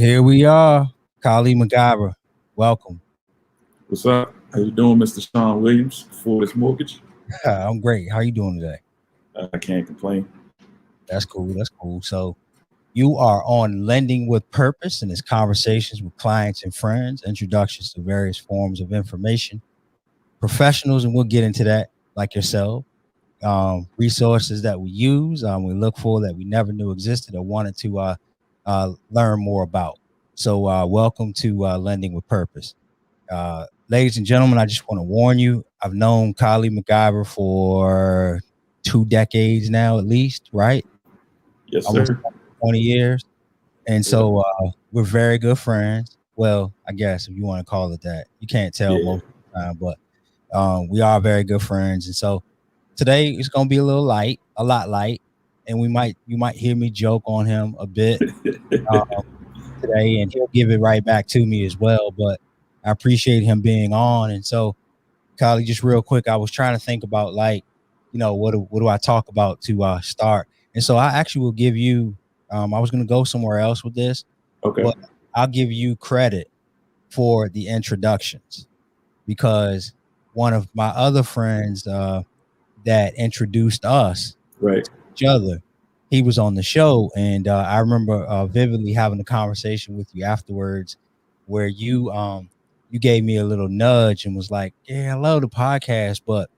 Here we are, Kali McIver. Welcome. What's up? How you doing, Mr. Shawn Williams, Fortis Mortgage? I'm great. How you doing today? I can't complain. That's cool. That's cool. So you are on Lending with Purpose, and it's conversations with clients and friends, introductions to various forms of information, professionals, and we'll get into that like yourself. Resources that we use, we look for that we never knew existed or wanted to learn more about. So welcome to Lending with Purpose. Ladies and gentlemen, I just want to warn you, I've known Kali McIver for 2 decades now, at least, right? Yes, Almost sir. 20 years. And so we're very good friends. Well, I guess if you want to call it that. You can't tell most of the time, but we are very good friends. And so today it's going to be a lot light. And you might hear me joke on him a bit today, and he'll give it right back to me as well. But I appreciate him being on. And so, Kali, just real quick, I was trying to think about what do I talk about to start? And so I actually will give you, I was going to go somewhere else with this, but I'll give you credit for the introductions, because one of my other friends that introduced us to each other, he was on the show. And I remember vividly having a conversation with you afterwards where you gave me a little nudge and was like, yeah, I love the podcast, but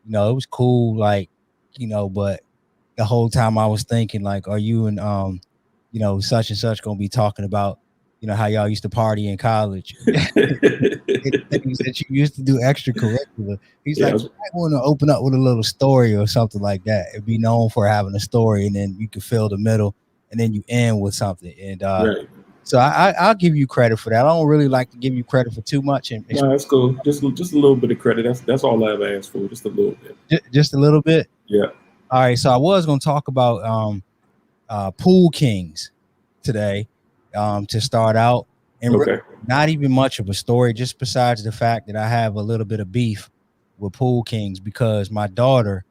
it was cool, but the whole time I was thinking, like, are you and such and such gonna be talking about how y'all used to party in college, things that you used to do extracurricular. He's like, you might want to open up with a little story or something like that. It'd be known for having a story, and then you could fill the middle, and then you end with something. And so I'll give you credit for that. I don't really like to give you credit for too much. And no, that's cool. Just a little bit of credit. That's all I've asked for. Just a little bit. Just a little bit. Yeah. All right. So I was going to talk about Pool Kings today to start out, and really not even much of a story, just besides the fact that I have a little bit of beef with Pool Kings, because my daughter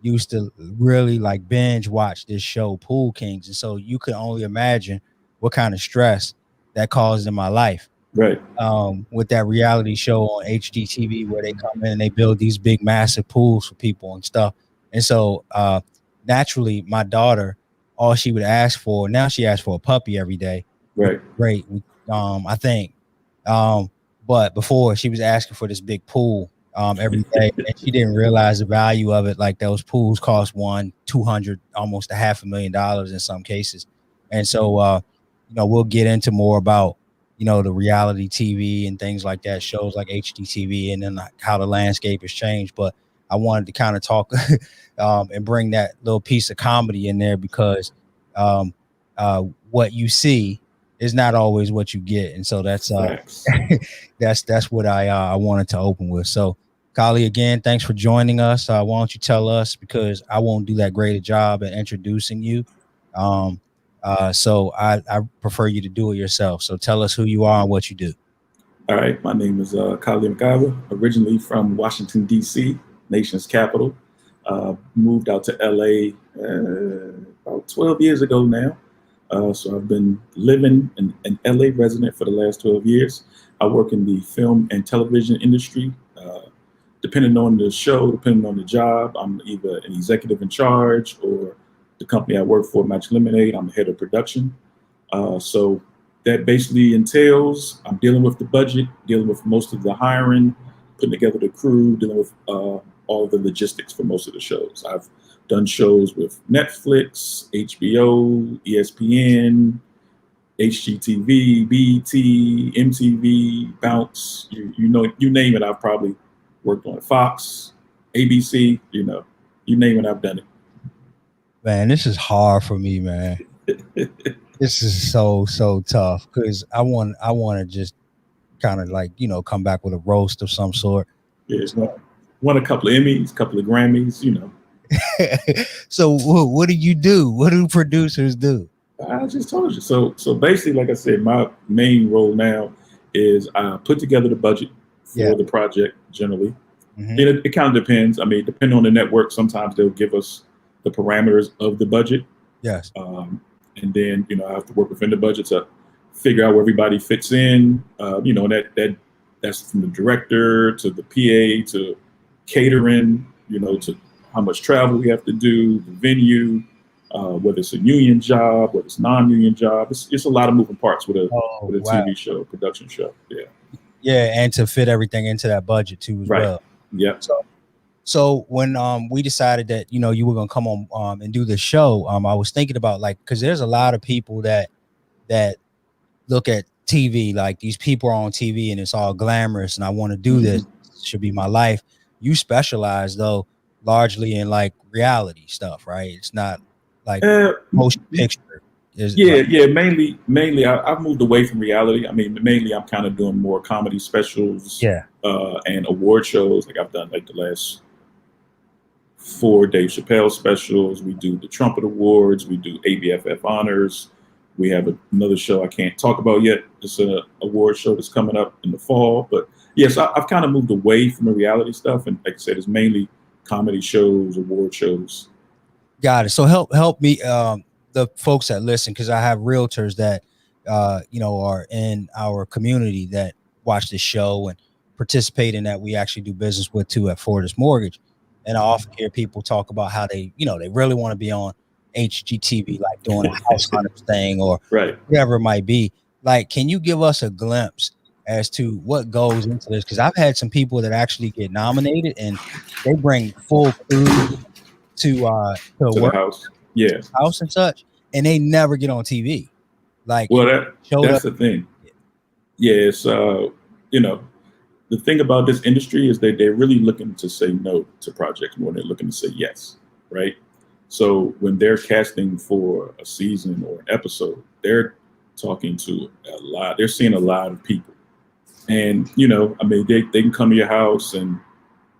used to really like binge watch this show, Pool Kings. And so you could only imagine what kind of stress that caused in my life. Right. With that reality show on HGTV where they come in and they build these big, massive pools for people and stuff. And so naturally, my daughter, all she would ask for, now she asks for a puppy every day. Right. Great. I think. But before, she was asking for this big pool every day, and she didn't realize the value of it. Like, those pools cost $200,000, almost $500,000 in some cases. And so, we'll get into more about, the reality TV and things like that, shows like HGTV, and then how the landscape has changed. But I wanted to kind of talk and bring that little piece of comedy in there, because what you see is not always what you get. And so that's that's what I wanted to open with. So, Kali, again, thanks for joining us. Why don't you tell us, because I won't do that great a job at introducing you. So I prefer you to do it yourself. So tell us who you are and what you do. All right. My name is Kali McIver, originally from Washington, D.C., nation's capital. Moved out to LA about 12 years ago now. So I've been living an LA resident for the last 12 years. I work in the film and television industry. Depending on the show, depending on the job, I'm either an executive in charge, or the company I work for, Magic Lemonade, I'm the head of production. So that basically entails I'm dealing with the budget, dealing with most of the hiring, putting together the crew, dealing with all the logistics for most of the shows. I've done shows with Netflix, HBO, ESPN, HGTV, BET, MTV, Bounce. You name it, I've probably worked on it. Fox, ABC, you name it, I've done it. Man, this is hard for me, man. This is so tough, because I want to just kind of like, come back with a roast of some sort. Yeah, won a couple of Emmys, a couple of Grammys, So what do you do? What do producers do? I just told you. So basically, like I said, my main role now is I put together the budget for the project generally. Mm-hmm. It kind of depends. I mean, depending on the network, sometimes they'll give us the parameters of the budget. Yes. And then, I have to work within the budget to figure out where everybody fits in. That's from the director to the PA to catering, to how much travel we have to do, the venue, whether it's a union job, whether it's non-union job. It's a lot of moving parts with a Wow. TV show, production show. Yeah. Yeah, and to fit everything into that budget too as well. Yeah. So when we decided that you were gonna come on and do the show, I was thinking about because there's a lot of people that look at TV, like these people are on TV and it's all glamorous and I want to do this. This should be my life. You specialize though largely in reality stuff, right? It's not like motion picture. Mainly I've moved away from reality. I mean, mainly I'm kind of doing more comedy specials and award shows. Like I've done the last 4 Dave Chappelle specials. We do the Trumpet Awards. We do ABFF honors. We have another show I can't talk about yet. It's an award show that's coming up in the fall. But yes, I've kind of moved away from the reality stuff. And like I said, it's mainly comedy shows, award shows. Got it. So help me, the folks that listen, because I have realtors that, are in our community that watch this show and participate in that. We actually do business with too at Fortis Mortgage. And I often hear people talk about how they really want to be on HGTV, like doing a house hunters thing or whatever it might be. Can you give us a glimpse as to what goes into this? Because I've had some people that actually get nominated and they bring full crew to work, house, house and such, and they never get on TV. That's the thing. It's the thing about this industry is that they're really looking to say no to projects more than they're looking to say yes, right? So when they're casting for a season or an episode, they're talking to a lot. They're seeing a lot of people, and they can come to your house and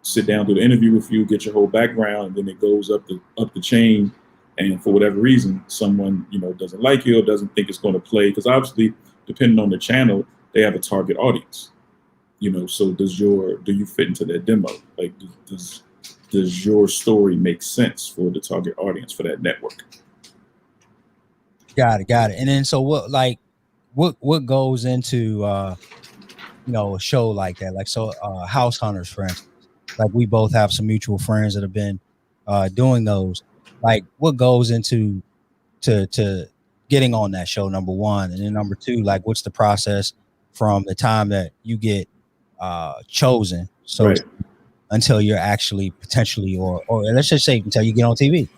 sit down, do the interview with you, get your whole background, and then it goes up the chain. And for whatever reason, someone doesn't like you or doesn't think it's going to play, because obviously, depending on the channel, they have a target audience. So do you fit into their demo? Like, does your story make sense for the target audience for that network? Got it. And then so what goes into a show like that? House Hunters, for instance. We both have some mutual friends that have been doing those. What goes into to getting on that show, number one, and then number two, what's the process from the time that you get chosen until you're actually potentially or let's just say until you get on TV?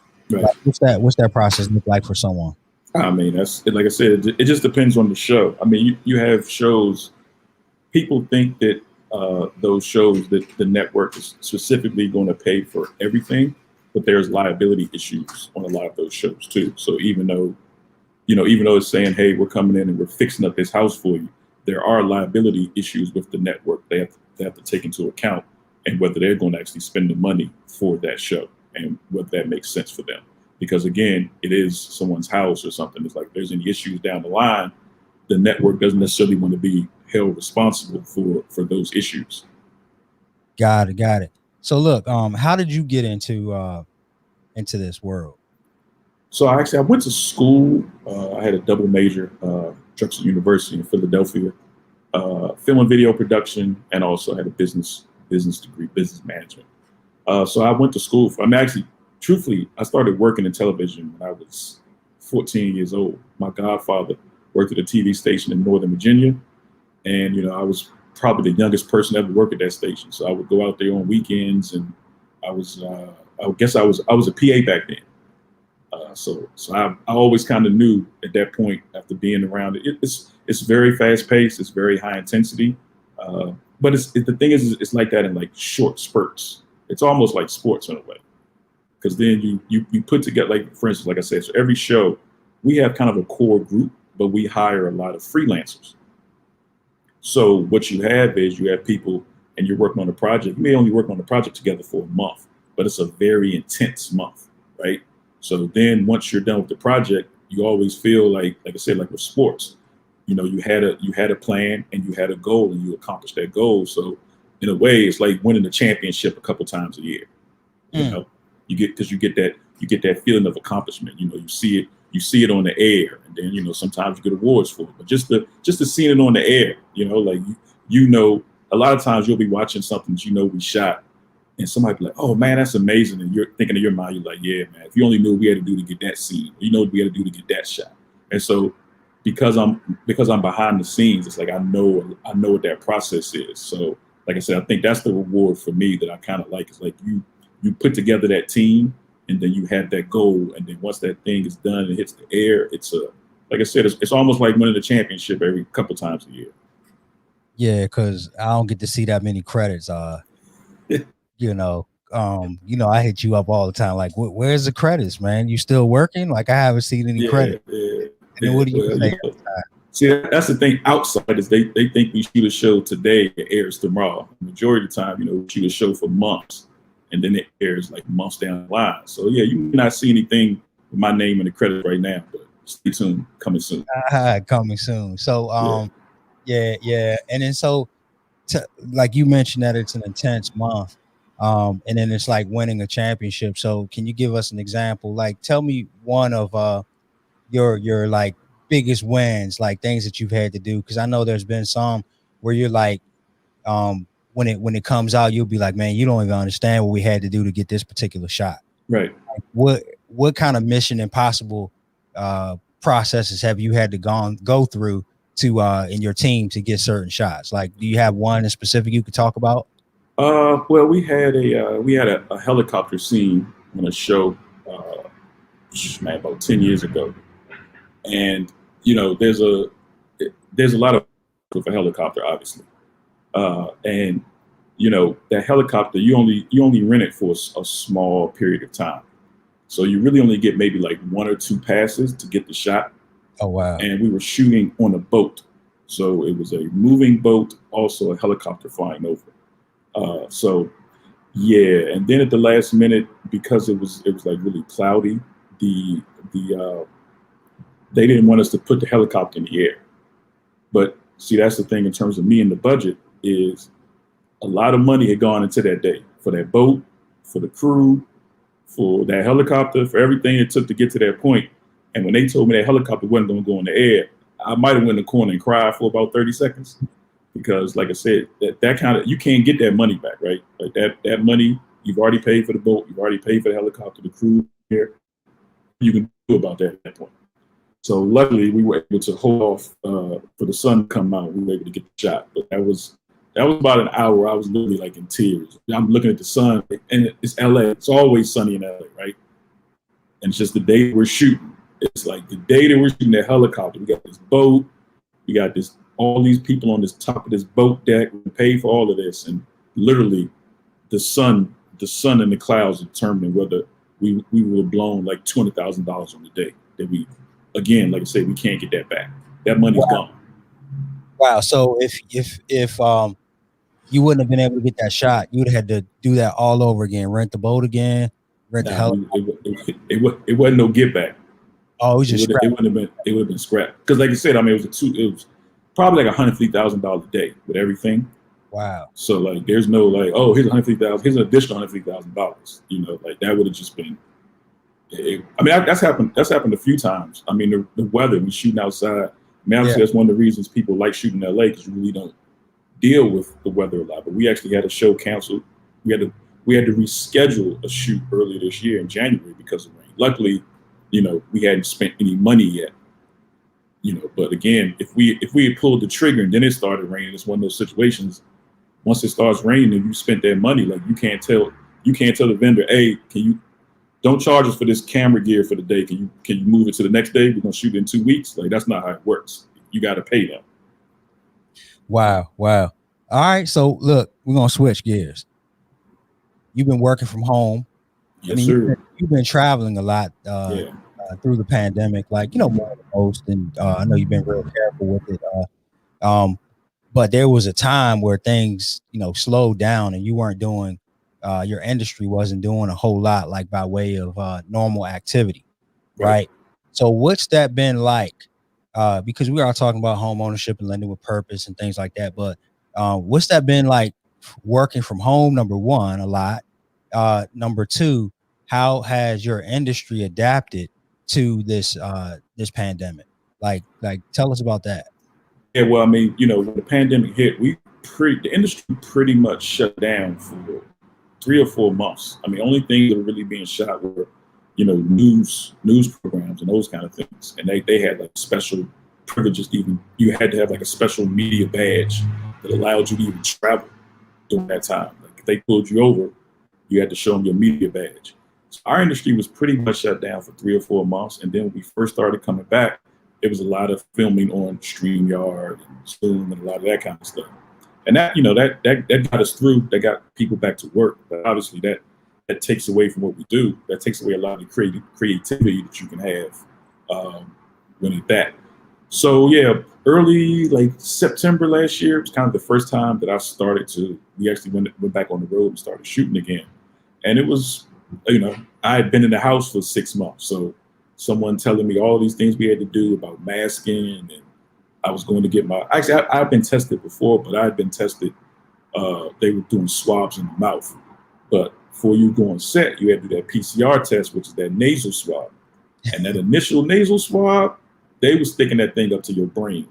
What's that process look like for someone? I mean, that's like I said, it just depends on the show. I mean, you have shows. People think that those shows that the network is specifically going to pay for everything, but there's liability issues on a lot of those shows too. So even though it's saying, hey, we're coming in and we're fixing up this house for you, there are liability issues with the network they have to take into account, and whether they're going to actually spend the money for that show and whether that makes sense for them. Because again, it is someone's house or something. It's like there's any issues down the line, the network doesn't necessarily want to be held responsible for those issues. Got it. So look, how did you get into this world? So I went to school. I had a double major, Drexel University in Philadelphia, film and video production, and also had a business degree, business management. So I went to school truthfully, I started working in television when I was 14 years old. My godfather worked at a TV station in Northern Virginia, and I was probably the youngest person to ever work at that station. So I would go out there on weekends, and I was a PA back then. So I always kind of knew at that point, after being around it, it's very fast paced, it's very high intensity, but the thing is it's like that in short spurts. It's almost like sports in a way, because then you put together, for instance, like I said, so every show we have kind of a core group, but we hire a lot of freelancers. So what you have is you have people, and you're working on a project. You may only work on the project together for a month, but it's a very intense month, right? So then once you're done with the project, you always feel like I said, like with sports, you had a plan and you had a goal and you accomplished that goal. So in a way, it's like winning the championship a couple times a year. You get that feeling of accomplishment. You see it you see it on the air, and then sometimes you get awards for it. But just to seeing it on the air, like a lot of times you'll be watching something that we shot, and somebody be like, "Oh man, that's amazing," and you're thinking in your mind, you're like, "Yeah, man, if you only knew what we had to do to get that scene, what we had to do to get that shot." And so because I'm behind the scenes, it's like I know what that process is. So like I said, I think that's the reward for me that I kind of like. It's like you put together that team, and then you have that goal, and then once that thing is done and hits the air, it's like I said, it's almost like winning the championship every couple times a year. Yeah, because I don't get to see that many credits. I hit you up all the time. Like, where's the credits, man? You still working? Like, I haven't seen any credits. And what do you say? See, that's the thing. Outsiders, they think we shoot a show today, it airs tomorrow. The majority of the time, we shoot a show for months, and then it airs like months down the line. So yeah, you may not see anything with my name in the credits right now, but stay tuned, coming soon. Coming soon. So yeah. And then like you mentioned that it's an intense month, and then it's like winning a championship. So can you give us an example? Like, tell me one of your like biggest wins, like things that you've had to do, because I know there's been some where you're like, when it comes out, you'll be like, man, you don't even understand what we had to do to get this particular shot. Right. Like, what kind of Mission Impossible processes have you had to go through to in your team to get certain shots? Like, do you have one in specific you could talk about? Well, we had a helicopter scene on a show, about 10 years ago. And there's a lot of with a helicopter, obviously, and that helicopter you only rent it for a small period of time, so you really only get maybe like 1 or 2 passes to get the shot. Oh wow! And we were shooting on a boat, so it was a moving boat, also a helicopter flying over. So yeah, and then at the last minute, because it was like really cloudy, they didn't want us to put the helicopter in the air. But see, that's the thing in terms of me and the budget is a lot of money had gone into that day for that boat, for the crew, for that helicopter, for everything it took to get to that point. And when they told me that helicopter wasn't going to go in the air, I might have went in the corner and cried for about 30 seconds. Because like I said, that kind of, you can't get that money back, right? Like that money, you've already paid for the boat, you've already paid for the helicopter, the crew here. You can do about that at that point. So luckily, we were able to hold off for the sun to come out. We were able to get the shot, but that was about an hour. I was literally like in tears. I'm looking at the sun, and it's LA. It's always sunny in LA, right? And it's just the day we're shooting. It's like the day that we're shooting that helicopter. We got this boat. We got all these people on this top of this boat deck. We paid for all of this, and literally, the sun and the clouds determined whether we were blown like $200,000 on the day that we. Again, like I said, we can't get that back. That money's gone. Wow. So if you wouldn't have been able to get that shot, you would have had to do that all over again, rent the boat again, the helicopter. It wasn't no get back. Oh, it was just it would have been scrapped. Because like I said, I mean, it was probably like $150,000 a day with everything. Wow. So like, there's no like, oh, here's $150,000, here's an additional $150,000. Like that would have just been. I mean, that's happened a few times. I mean, the weather, we shooting outside. I mean, obviously, that's one of the reasons people like shooting in LA, because you really don't deal with the weather a lot. But we actually had a show canceled. We had to reschedule a shoot earlier this year in January because of rain. Luckily, we hadn't spent any money yet. But again, if we had pulled the trigger and then it started raining, it's one of those situations. Once it starts raining and you spent that money, like you can't tell the vendor, hey, don't charge us for this camera gear for the day. Can you move it to the next day? We're gonna shoot it in 2 weeks. Like that's not how it works. You got to pay them. Wow. All right. So look, we're gonna switch gears. You've been working from home. Yes, sir. You've been traveling a lot through the pandemic, like more than most, and I know you've been real careful with it. But there was a time where things slowed down, and you weren't doing. Your industry wasn't doing a whole lot, like by way of normal activity, right? So what's that been like? Because we are talking about home ownership and lending with purpose and things like that, but what's that been like working from home? Number one, a lot. Number two, how has your industry adapted to this pandemic? Like tell us about that. Yeah, well, I mean, when the pandemic hit, the industry pretty much shut down for 3 or 4 months. I mean, only things that were really being shot were, news programs and those kind of things. And they had like special privileges. Even you had to have like a special media badge that allowed you to even travel during that time. Like if they pulled you over, you had to show them your media badge. So our industry was pretty much shut down for 3 or 4 months. And then when we first started coming back, it was a lot of filming on StreamYard and Zoom and a lot of that kind of stuff. And that, that got us through. That got people back to work. But obviously that takes away from what we do. That takes away a lot of the creativity that you can have when it's that. So yeah, early like September last year was kind of the first time that we actually went back on the road and started shooting again. And it was, I had been in the house for 6 months. So someone telling me all these things we had to do about masking, and I was going to get I've been tested before, but I had been tested, they were doing swabs in the mouth. But before you go on set, you had to do that PCR test, which is that nasal swab. And that initial nasal swab, they were sticking that thing up to your brain.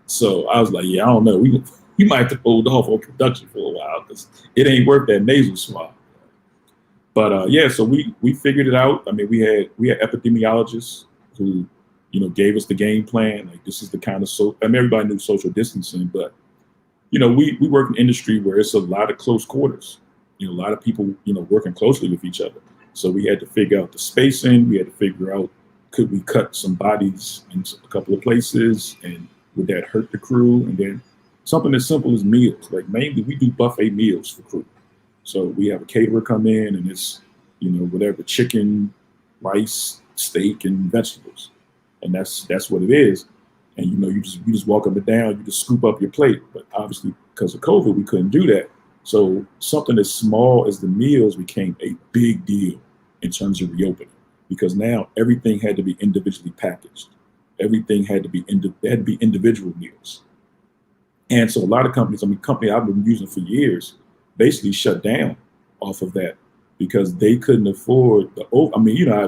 So I was like, yeah, I don't know. We might have to hold off on production for a while because it ain't worth that nasal swab. But yeah, so we figured it out. I mean, we had epidemiologists who, gave us the game plan. Like this is the kind of everybody knew social distancing, but we work in an industry where it's a lot of close quarters. A lot of people, working closely with each other. So we had to figure out the spacing. We had to figure out, could we cut some bodies in a couple of places, and would that hurt the crew? And then something as simple as meals. Like mainly we do buffet meals for crew. So we have a caterer come in, and it's, whatever, chicken, rice, steak, and vegetables. And that's what it is. And, you just walk up and down, you just scoop up your plate. But obviously because of COVID, we couldn't do that. So something as small as the meals became a big deal in terms of reopening, because now everything had to be individually packaged. Everything had to be individual meals. And so a lot of companies, company I've been using for years, basically shut down off of that because they couldn't afford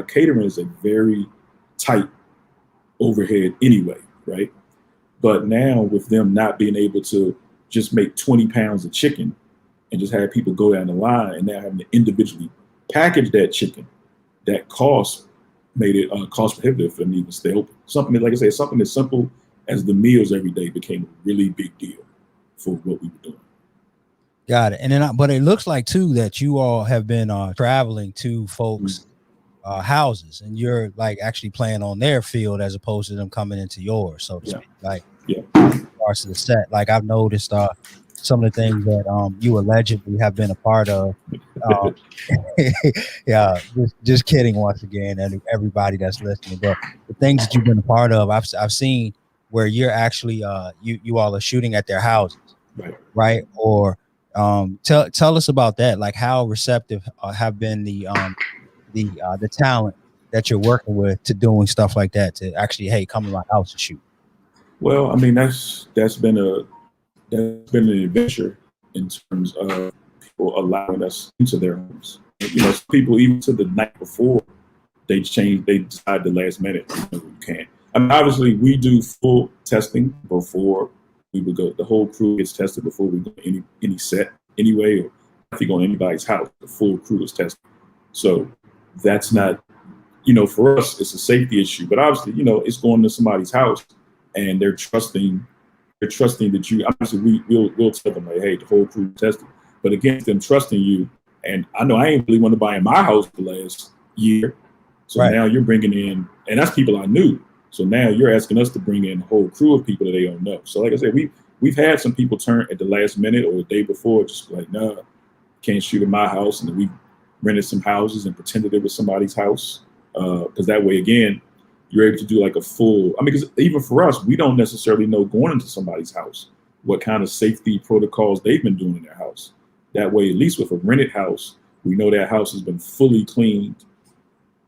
catering is a very tight overhead anyway, right? But now with them not being able to just make 20 pounds of chicken and just have people go down the line, and now having to individually package that chicken, that cost made it cost prohibitive for them to even stay open. Something, like I say, something as simple as the meals every day became a really big deal for what we were doing. Got it. And then, but it looks like too that you all have been traveling to folks' houses, and you're like actually playing on their field as opposed to them coming into yours, so to speak. Like, parts of the set. Like I've noticed some of the things that you allegedly have been a part of. Yeah, just kidding once again, and everybody that's listening. But the things that you've been a part of, I've seen where you're actually you all are shooting at their houses, right? Or tell us about that. Like how receptive have been the talent that you're working with to doing stuff like that, to actually, hey, come to my house and shoot. Well, I mean, that's been an adventure in terms of people allowing us into their homes. People even to the night before they decide the last minute, you can't. I mean, obviously we do full testing before we would go. The whole crew gets tested before we go to any set anyway, or if you go to anybody's house, the full crew is tested. So that's not, for us, it's a safety issue, but obviously, it's going to somebody's house and they're trusting that you, obviously we'll tell them like, hey, the whole crew tested, but against them trusting you. And I know I ain't really want to buy in my house the last year. So now you're bringing in, and that's people I knew. So now you're asking us to bring in a whole crew of people that they don't know. So like I said, we've had some people turn at the last minute or the day before, just like, nah, can't shoot in my house. And then we rented some houses and pretended it was somebody's house. Because that way, again, you're able to do like a full, because even for us, we don't necessarily know going into somebody's house what kind of safety protocols they've been doing in their house. That way, at least with a rented house, we know that house has been fully cleaned,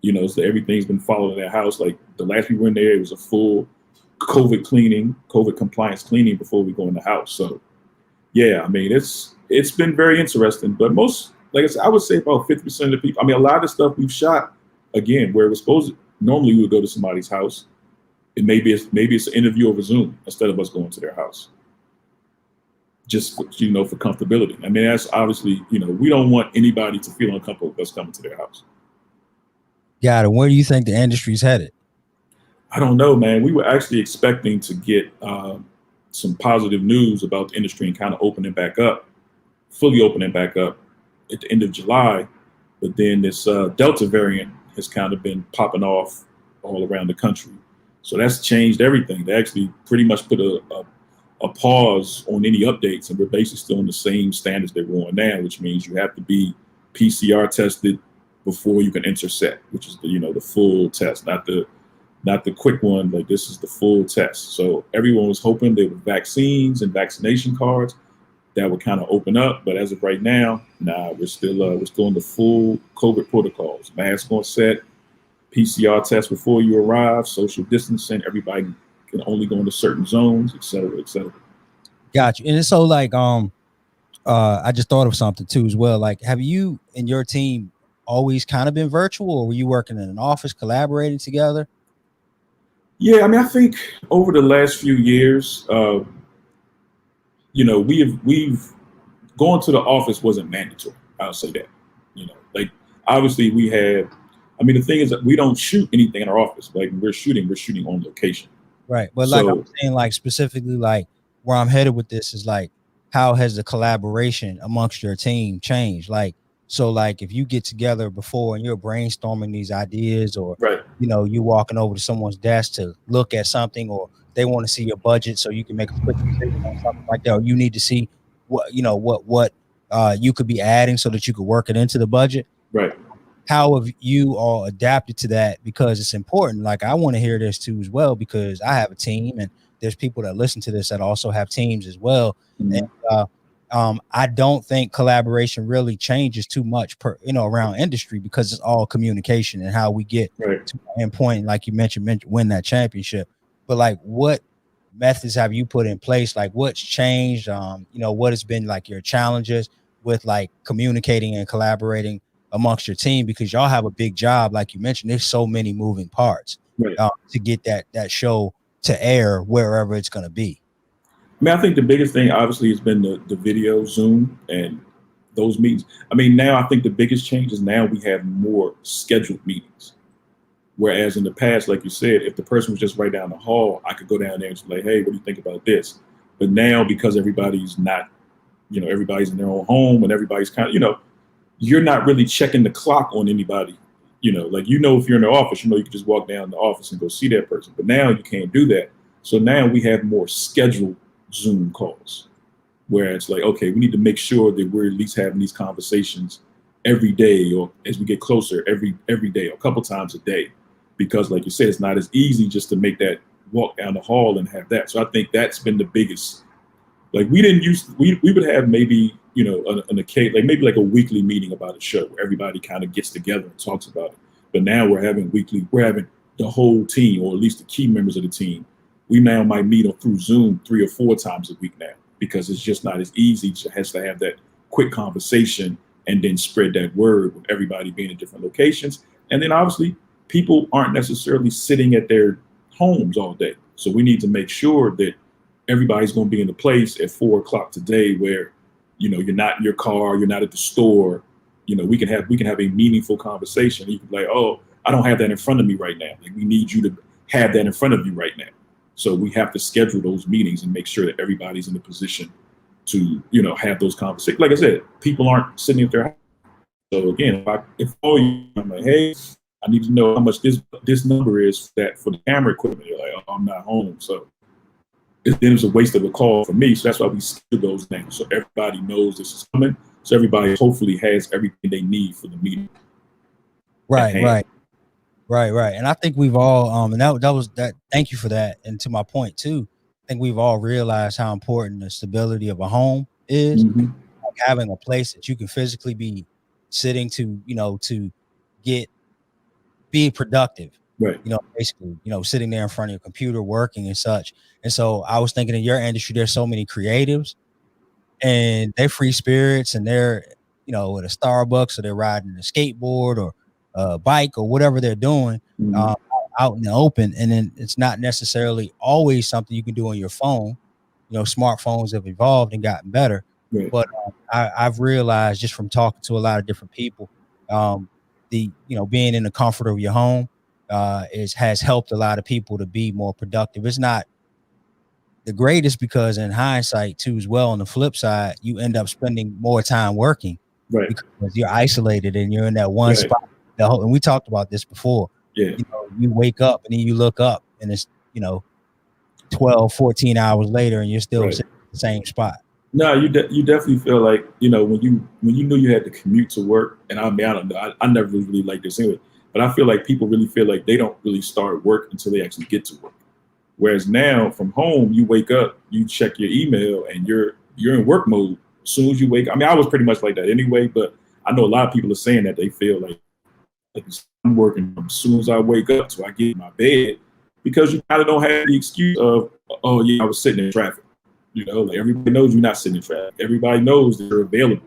so everything's been followed in that house. Like the last we were in there, it was a full COVID compliance cleaning before we go in the house. So yeah, I mean, it's been very interesting, but most, like I said, I would say about 50% of the people, a lot of the stuff we've shot, again, where it was supposed to, Normally we would go to somebody's house, and maybe it's an interview over Zoom instead of us going to their house, just for comfortability. I mean, that's obviously, we don't want anybody to feel uncomfortable with us coming to their house. Got it. Where do you think the industry's headed? I don't know, man. We were actually expecting to get some positive news about the industry and kind of fully opening back up at the end of July. But then this Delta variant has kind of been popping off all around the country. So that's changed everything. They actually pretty much put a pause on any updates, and we're basically still on the same standards they were on now, which means you have to be PCR tested before you can enter set, which is the full test, not the quick one. Like, this is the full test. So everyone was hoping there were vaccines and vaccination cards that would kind of open up, but as of right now, we're still in the full COVID protocols. Mask on set, PCR test before you arrive, social distancing. Everybody can only go into certain zones, et cetera, et cetera. Got you. And so, like, I just thought of something too as well. Like, have you and your team always kind of been virtual, or were you working in an office, collaborating together? Yeah, I mean, I think over the last few years, we've gone to the office wasn't mandatory. I'll say that. Like, obviously we had. I mean, the thing is that we don't shoot anything in our office. Like, we're shooting on location. Right. But like I'm saying, like specifically, like where I'm headed with this is like, how has the collaboration amongst your team changed? Like, so like if you get together before and you're brainstorming these ideas, or right. You walking over to someone's desk to look at something, or they want to see your budget so you can make a quick decision on something like that, or you need to see what you could be adding so that you could work it into the budget. Right. How have you all adapted to that? Because it's important. Like, I want to hear this too as well, because I have a team and there's people that listen to this that also have teams as well. Mm-hmm. And I don't think collaboration really changes too much around industry, because it's all communication and how we get right. to the end point, like you mentioned, win that championship. But like, what methods have you put in place? Like, what's changed? What has been like your challenges with like communicating and collaborating amongst your team, because y'all have a big job. Like you mentioned, there's so many moving parts right. To get that show to air wherever it's going to be. I mean, I think the biggest thing obviously has been the video, Zoom, and those meetings. I mean, now I think the biggest change is now we have more scheduled meetings. Whereas in the past, like you said, if the person was just right down the hall, I could go down there and just like, hey, what do you think about this? But now, because everybody's not, everybody's in their own home, and everybody's kind of, you're not really checking the clock on anybody. Like, if you're in the office, you can just walk down the office and go see that person. But now you can't do that. So now we have more scheduled Zoom calls, where it's like, okay, we need to make sure that we're at least having these conversations every day, or as we get closer, every day, or a couple times a day. Because like you said, it's not as easy just to make that walk down the hall and have that. So I think that's been the biggest. Like, we would have maybe, an occasion, like maybe like a weekly meeting about a show where everybody kind of gets together and talks about it. But now we're having the whole team, or at least the key members of the team. We now might meet through Zoom 3 or 4 times a week now, because it's just not as easy. It has to have that quick conversation and then spread that word with everybody being in different locations. And then obviously people aren't necessarily sitting at their homes all day. So we need to make sure that everybody's going to be in a place at 4 o'clock today where, you're not in your car, you're not at the store. We can have a meaningful conversation. You can be like, oh, I don't have that in front of me right now. Like, we need you to have that in front of you right now. So we have to schedule those meetings and make sure that everybody's in a position to, have those conversations. Like I said, people aren't sitting at their house. So again, if I'm like, hey, I need to know how much this number is for the camera equipment. You're like, oh, I'm not home. So then it's a waste of a call for me. So that's why we schedule those things, so everybody knows this is coming. So everybody hopefully has everything they need for the meeting. Right. And I think we've all, and that was that. Thank you for that. And to my point too, I think we've all realized how important the stability of a home is. Mm-hmm. Like, having a place that you can physically be sitting to, to be productive. Right. Basically, sitting there in front of your computer working and such. And so I was thinking, in your industry, there's so many creatives, and they're free spirits, and they're, at a Starbucks, or they're riding a skateboard, or bike or whatever they're doing out in the open. And then it's not necessarily always something you can do on your phone. Smartphones have evolved and gotten better. Right. But I've realized just from talking to a lot of different people, being in the comfort of your home has helped a lot of people to be more productive. It's not the greatest because in hindsight too, as well, on the flip side, you end up spending more time working Right. because you're isolated and you're in that one Right. spot. And we talked about this before. Yeah. You wake up and then you look up and it's 12, 14 hours later and you're still sitting in the same spot. No, you definitely feel like, when you knew you had to commute to work, and I mean, I don't know, I never really liked this anyway, but I feel like people really feel like they don't really start work until they actually get to work. Whereas now from home, you wake up, you check your email, and you're in work mode as soon as you wake up. I mean, I was pretty much like that anyway, but I know a lot of people are saying that they feel like I'm working as soon as I wake up, so I get in my bed, because you kind of don't have the excuse of, oh yeah, I was sitting in traffic. Like everybody knows you're not sitting in traffic. Everybody knows that you're available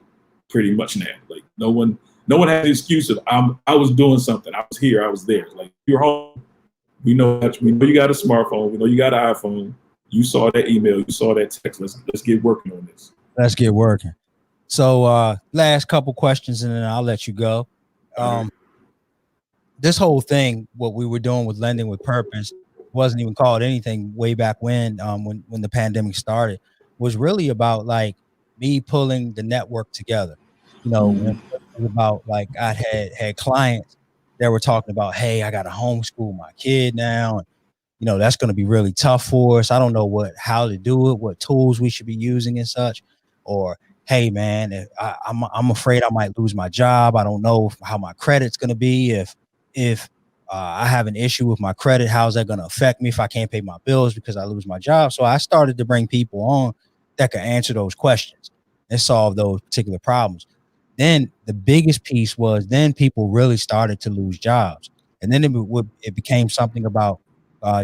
pretty much now. Like no one has the excuse of I was doing something. I was here. I was there. Like you're home. We know you got a smartphone. We know you got an iPhone. You saw that email. You saw that text. Let's get working on this. Let's get working. So last couple questions and then I'll let you go. This whole thing, what we were doing with Lending with Purpose, wasn't even called anything way back when the pandemic started, was really about like me pulling the network together. About like I had clients that were talking about, hey, I got to homeschool my kid now. And, that's going to be really tough for us. I don't know how to do it, what tools we should be using and such. Or, hey, man, I'm afraid I might lose my job. I don't know how my credit's going to be. If I have an issue with my credit, how's that going to affect me if I can't pay my bills because I lose my job? So I started to bring people on that could answer those questions and solve those particular problems. Then the biggest piece was then people really started to lose jobs. And then it became something about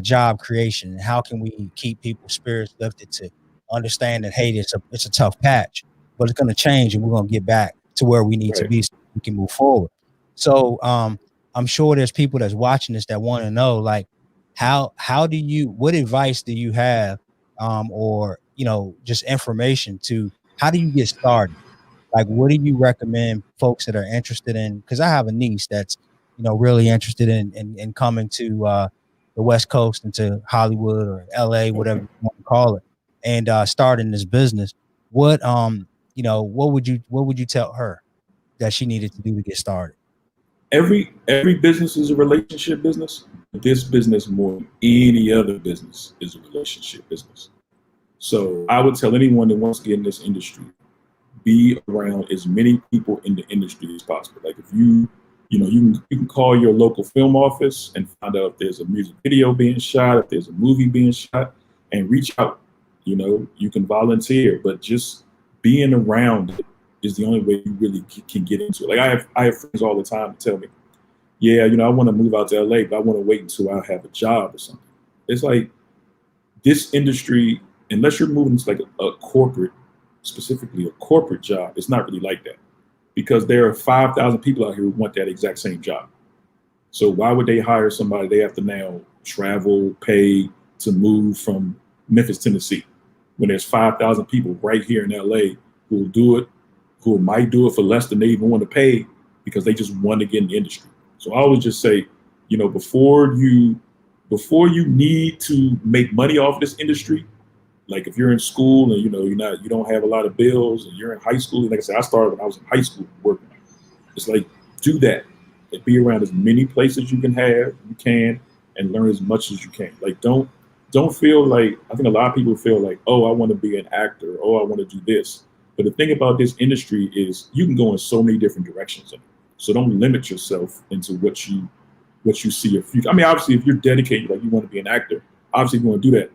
job creation and how can we keep people's spirits lifted to understand that, hey, it's a tough patch, but it's going to change and we're going to get back to where we need to be so we can move forward. So I'm sure there's people that's watching this that want to know, like, what advice do you have or, just information to how do you get started? Like, what do you recommend folks that are interested in? Because I have a niece that's, really interested in coming to the West Coast and to Hollywood or LA, whatever you want to call it, and starting this business. What would you tell her that she needed to do to get started? Every business is a relationship business. This business, more than any other business, is a relationship business. So I would tell anyone that wants to get in this industry, be around as many people in the industry as possible. Like if you can call your local film office and find out if there's a music video being shot, if there's a movie being shot, and reach out. You can volunteer, but just being around it is the only way you really can get into it. Like I have friends all the time who tell me, yeah, I want to move out to LA, but I want to wait until I have a job or something. It's like this industry, unless you're moving to like a corporate, specifically a corporate job, it's not really like that, because there are 5,000 people out here who want that exact same job. So why would they hire somebody they have to now travel, pay to move from Memphis, Tennessee, when there's 5,000 people right here in LA who will do it, who might do it for less than they even want to pay because they just want to get in the industry. So I always just say, before you need to make money off this industry, like if you're in school and you don't have a lot of bills and you're in high school, like I said, I started when I was in high school working. It's like, do that and be around as many places you can and learn as much as you can. Like don't feel like, I think a lot of people feel like, oh, I want to be an actor, oh, I want to do this. But the thing about this industry is you can go in so many different directions. So don't limit yourself into what you see your future. I mean, obviously, if you're dedicated, like you want to be an actor, obviously you want to do that.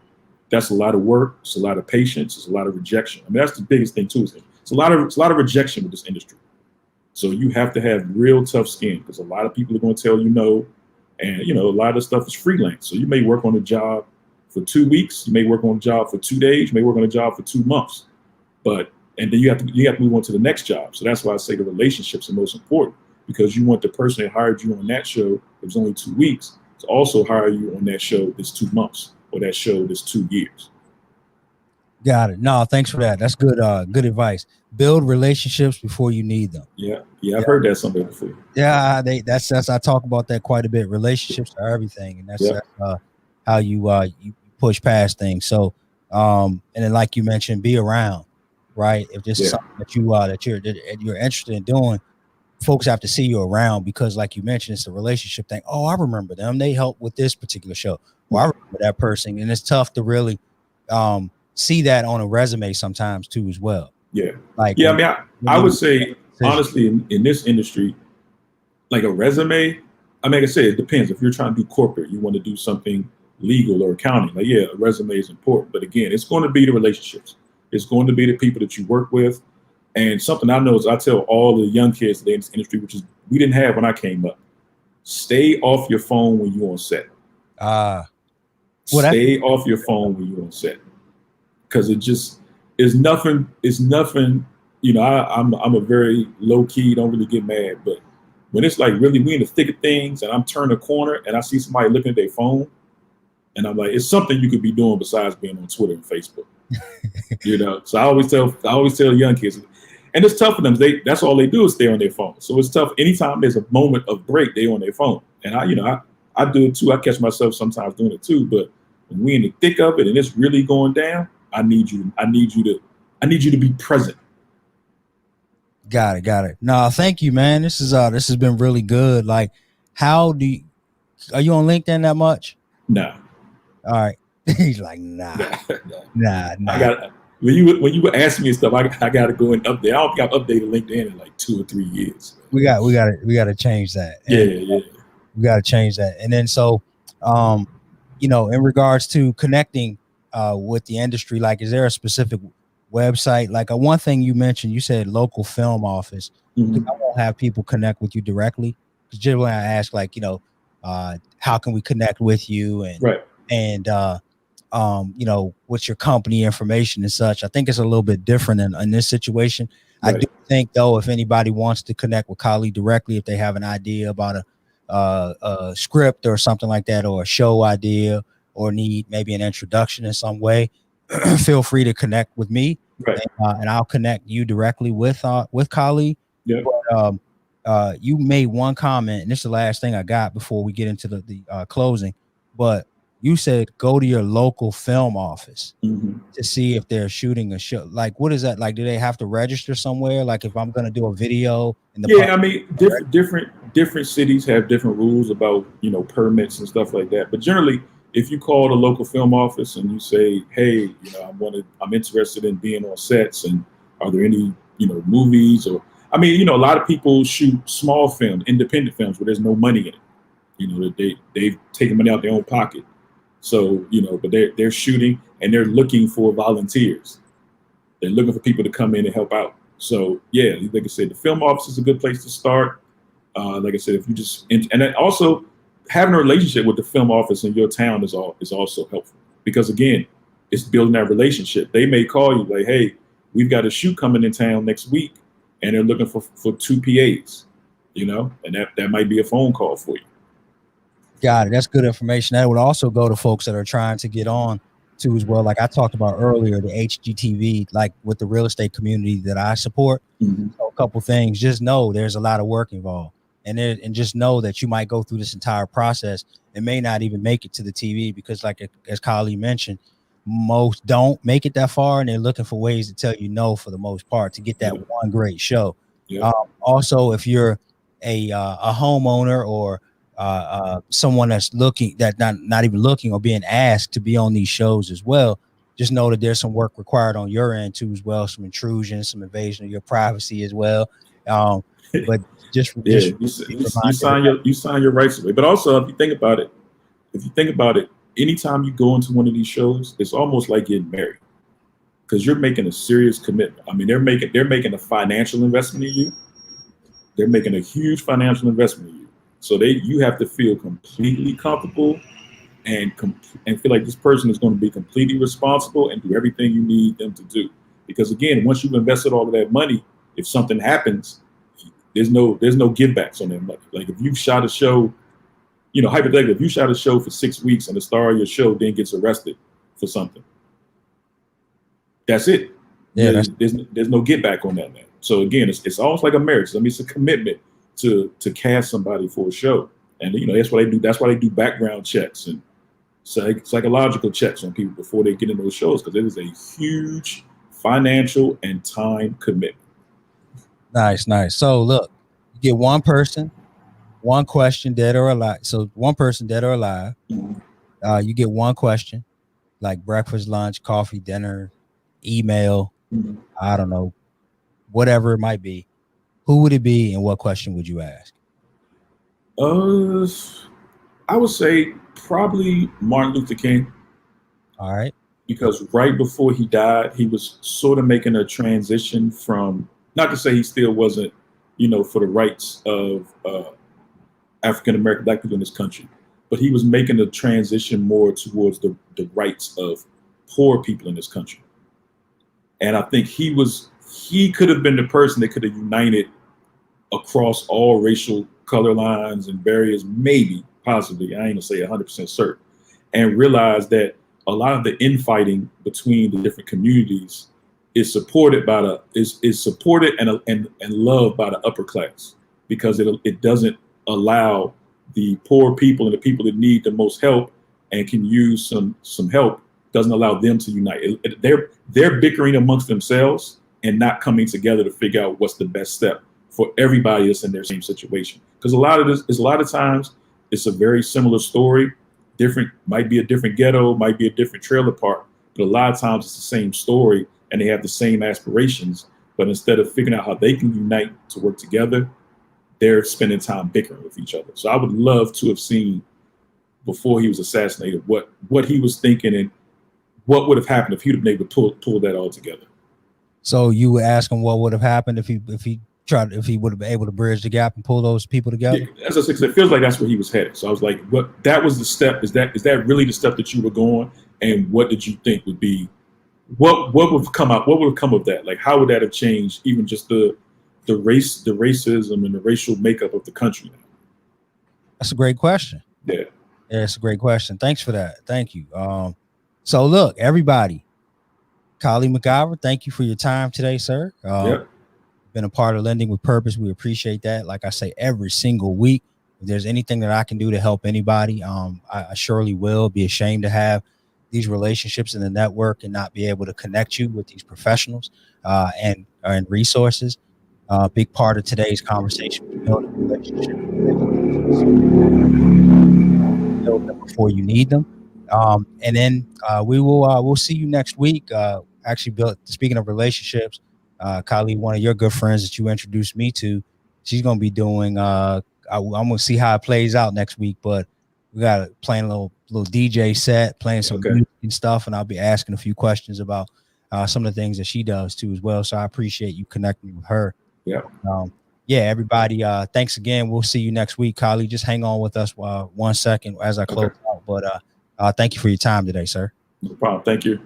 That's a lot of work. It's a lot of patience. It's a lot of rejection. I mean, that's the biggest thing too. It's a lot of rejection with this industry. So you have to have real tough skin, because a lot of people are going to tell you no, and a lot of stuff is freelance. So you may work on a job for 2 weeks. You may work on a job for 2 days. You may work on a job for 2 months, and then you have to move on to the next job. So that's why I say the relationships are most important, because you want the person that hired you on that show, it was only 2 weeks, to also hire you on that show that's 2 months or that show that's 2 years. Got it. No, thanks for that. That's good. Good advice. Build relationships before you need them. Yeah, I've heard that somewhere before. Yeah, that's I talk about that quite a bit. Relationships are everything, and that's how you push past things. So, and then like you mentioned, be around, right? If this is something that you're interested in doing, folks have to see you around, because like you mentioned, it's a relationship thing. Oh, I remember them. They helped with this particular show. Well, I remember that person, and it's tough to really see that on a resume sometimes too as well. Yeah. Like, I mean, I would say honestly in this industry, like a resume, I mean, like I said, it depends. If you're trying to do corporate, you want to do something legal or accounting, like, yeah, a resume is important. But again, it's going to be the relationships. It's going to be the people that you work with. And something I know is I tell all the young kids today in this industry, which is we didn't have when I came up, stay off your phone when you're on set. Stay off your phone when you're on set. Because it just is nothing. It's nothing. You know, I'm a very low key, don't really get mad. But when it's like really we in the thick of things and I'm turning a corner and I see somebody looking at their phone, and I'm like, it's something you could be doing besides being on Twitter and Facebook. You know, so I always tell young kids, and it's tough for them. That's all they do is stay on their phone. So it's tough. Anytime there's a moment of break, they on their phone. And I do it too. I catch myself sometimes doing it too. But when we in the thick of it and it's really going down, I need you to be present. Got it. No, thank you, man. This has been really good. Like, are you on LinkedIn that much? No. All right. He's like, nah. When you were asking me stuff, I got to go and update. I don't think I've updated LinkedIn in like 2 or 3 years. We got to change that. Yeah. We got to change that. And then so, in regards to connecting with the industry, like, is there a specific website? Like, one thing you mentioned, you said local film office. Mm-hmm. I won't have people connect with you directly, because generally I ask, like, how can we connect with you, and right. And what's your company information and such. I think it's a little bit different in this situation. Right. I do think, though, if anybody wants to connect with Kali directly, if they have an idea about a script or something like that, or a show idea, or need maybe an introduction in some way, feel free to connect with me, right. And I'll connect you directly with Kali. Yeah. But, you made one comment, and this is the last thing I got before we get into the closing, but you said go to your local film office to see if they're shooting a show. Like, what is that? Like, do they have to register somewhere? Like, if I'm going to do a video in the I mean, different cities have different rules about, permits and stuff like that. But generally, if you call the local film office and you say, hey, I'm interested in being on sets, and are there any, movies, or, I mean, a lot of people shoot small film, independent films where there's no money in it. They've taken money out their own pocket. So, but they're shooting and they're looking for volunteers. They're looking for people to come in and help out. So, yeah, like I said, the film office is a good place to start. Like I said, if you just, and then also having a relationship with the film office in your town is also helpful, because again, it's building that relationship. They may call you like, hey, we've got a shoot coming in town next week, and they're looking for 2 PAs, and that might be a phone call for you. Got it. That's good information. That would also go to folks that are trying to get on too as well. Like I talked about earlier, the HGTV, like with the real estate community that I support. So a couple things, just know there's a lot of work involved, and just know that you might go through this entire process and may not even make it to the TV, because like as Kali mentioned, most don't make it that far, and they're looking for ways to tell you no for the most part to get that one great show. Also, if you're a homeowner or someone that's looking, that not even looking or being asked to be on these shows as well, just know that there's some work required on your end too as well, some intrusion, some invasion of your privacy as well. But you sign your rights away. But also, if you think about it, anytime you go into one of these shows, it's almost like getting married, because you're making a serious commitment. I mean, they're making a financial investment in you. They're making a huge financial investment in you. So you have to feel completely comfortable and feel like this person is going to be completely responsible and do everything you need them to do. Because again, once you've invested all of that money, if something happens, There's no give backs on that money. Like if you shot a show, hypothetically, if you shot a show for 6 weeks and the star of your show then gets arrested for something, that's it. Yeah, there's no get back on that, man. So again, it's almost like a marriage. I mean, it's a commitment to cast somebody for a show, and that's what they do. That's why they do background checks and psychological checks on people before they get in those shows, because it is a huge financial and time commitment. Nice. So look, you get one person, one question, dead or alive. So one person, dead or alive. Mm-hmm. You get one question, like breakfast, lunch, coffee, dinner, email. Mm-hmm. I don't know, whatever it might be. Who would it be, and what question would you ask? I would say probably Martin Luther King. All right. Because right before he died, he was sort of making a transition from, not to say he still wasn't, for the rights of African American Black people in this country, but he was making a transition more towards the rights of poor people in this country. And I think he could have been the person that could have united across all racial color lines and barriers, maybe, possibly, I ain't gonna say 100% certain, and realized that a lot of the infighting between the different communities is supported by is supported and loved by the upper class, because it doesn't allow the poor people and the people that need the most help and can use some help, doesn't allow them to unite. They're bickering amongst themselves and not coming together to figure out what's the best step for everybody that's in their same situation. Because a lot of times it's a very similar story. Might be a different ghetto, might be a different trailer park, but a lot of times it's the same story and they have the same aspirations. But instead of figuring out how they can unite to work together, they're spending time bickering with each other. So I would love to have seen, before he was assassinated, what he was thinking and what would have happened if he'd have been able to pull that all together. So you would ask him what would have happened if he would have been able to bridge the gap and pull those people together? Yeah, as I said, it feels like that's where he was headed. So I was like, that was the step. Is that really the step that you were going? And what did you think would be, what would have come out? What would have come of that? Like, how would that have changed even just the racism and the racial makeup of the country? That's a great question. Yeah, it's a great question. Thanks for that. Thank you. So look, everybody, Kali McIver, thank you for your time today, sir. Yep. Been a part of Lending with Purpose. We appreciate that. Like I say, every single week, if there's anything that I can do to help anybody, I surely will. Be ashamed to have these relationships in the network and not be able to connect you with these professionals and resources. Big part of today's conversation, building relationships build them before you need them. And then we'll see you next week. Actually, speaking of relationships, Kali, one of your good friends that you introduced me to, she's going to be doing, I'm going to see how it plays out next week, but we got playing a little DJ set, playing some music and stuff. And I'll be asking a few questions about some of the things that she does too as well. So I appreciate you connecting with her. Yeah. Everybody, thanks again. We'll see you next week. Kali, just hang on with us 1 second as I close out. But thank you for your time today, sir. No problem. Thank you.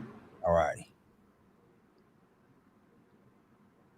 All right.